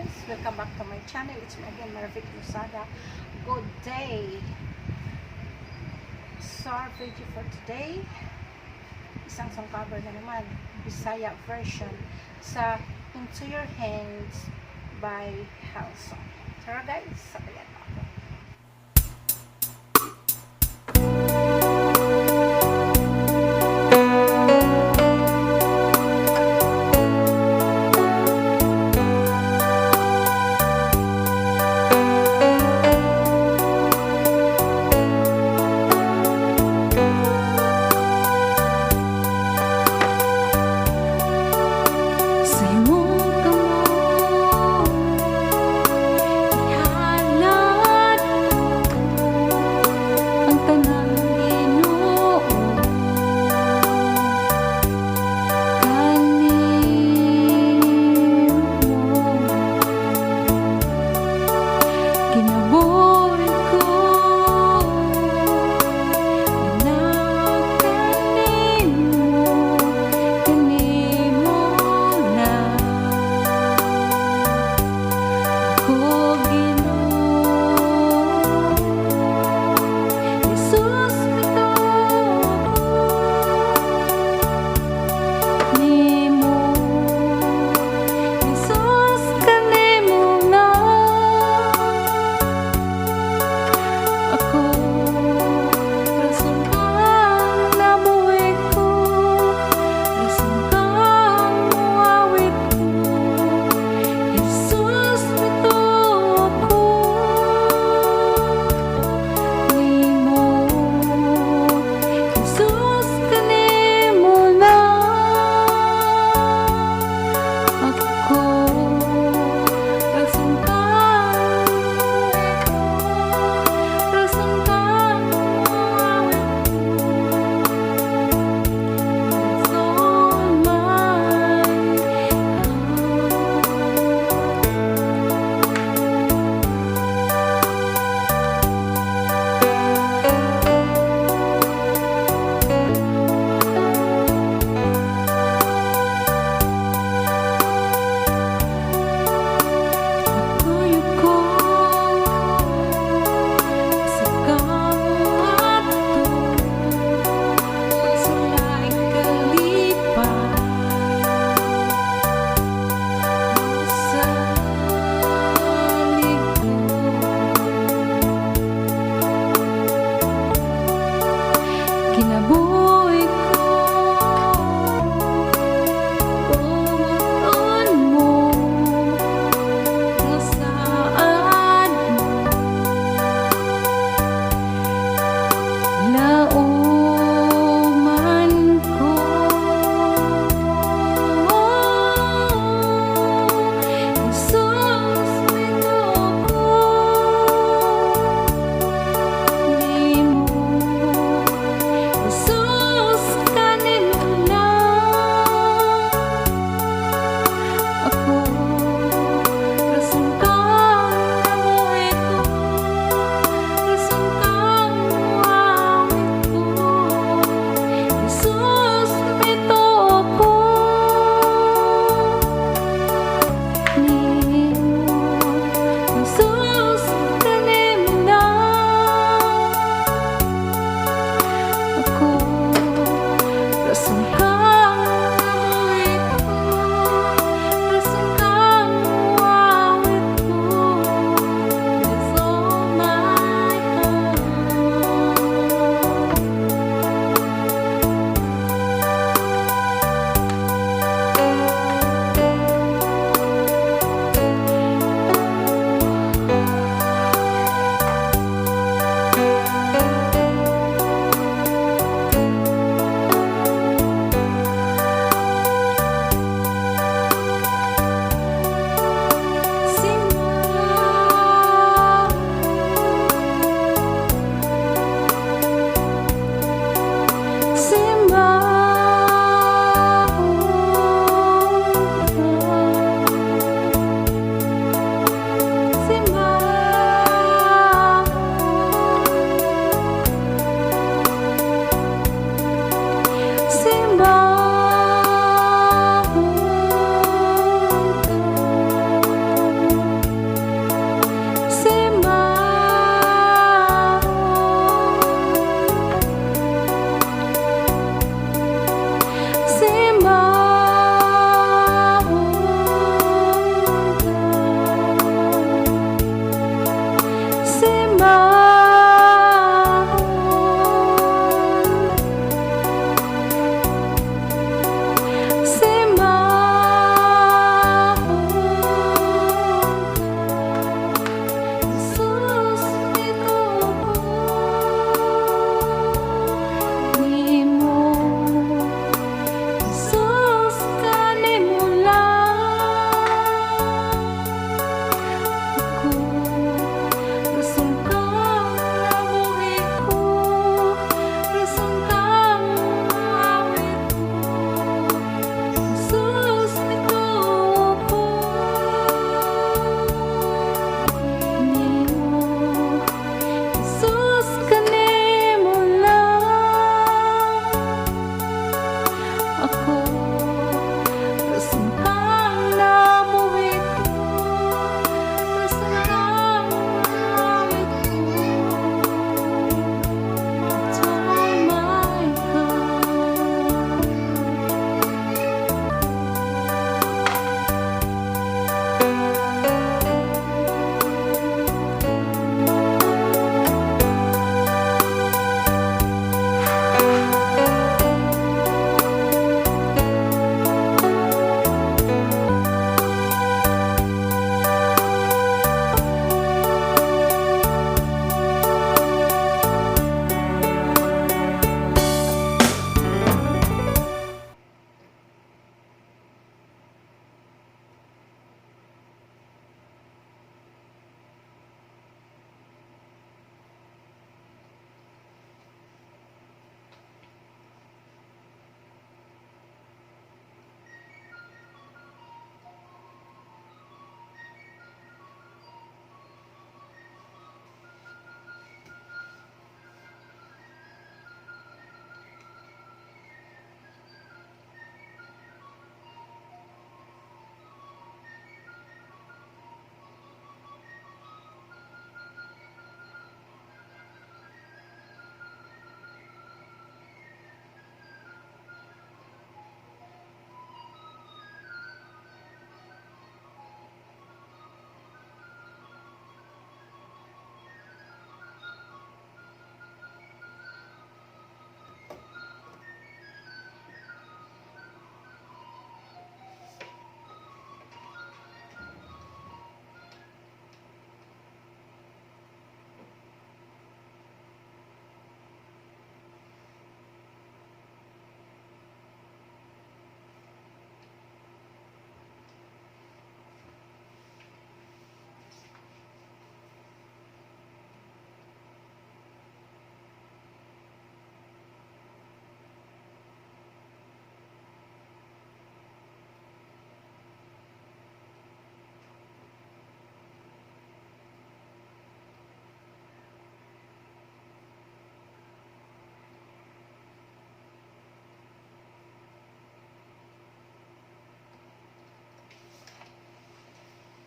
guys! Welcome back to my channel. It's me again, Maravik Lusada. Good day! So our video for today, isang song cover na naman, Bisaya version sa Into Your Hands by Halsong. Tara guys, sabayan mo ako. Ihala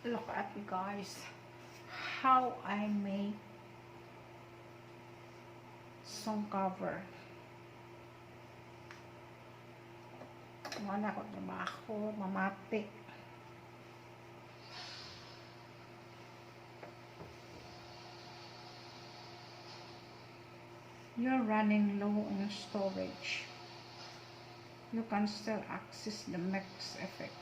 Look at me, guys, how I make song cover. Mana ko trabaho, mamati. You're running low on storage. You can still access the mix effect.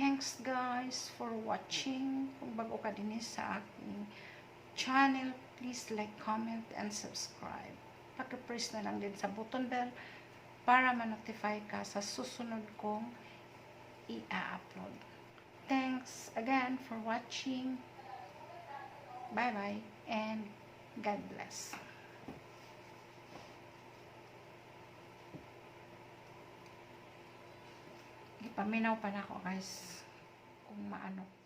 Thanks guys for watching. Kung bago ka din sa aking channel, please like, comment, and subscribe. Pag-press na lang din sa button bell para ma-notify ka sa susunod kong i-upload. Thanks again for watching. Bye-bye and God bless. Ipaminaw pa na ako guys kung maano.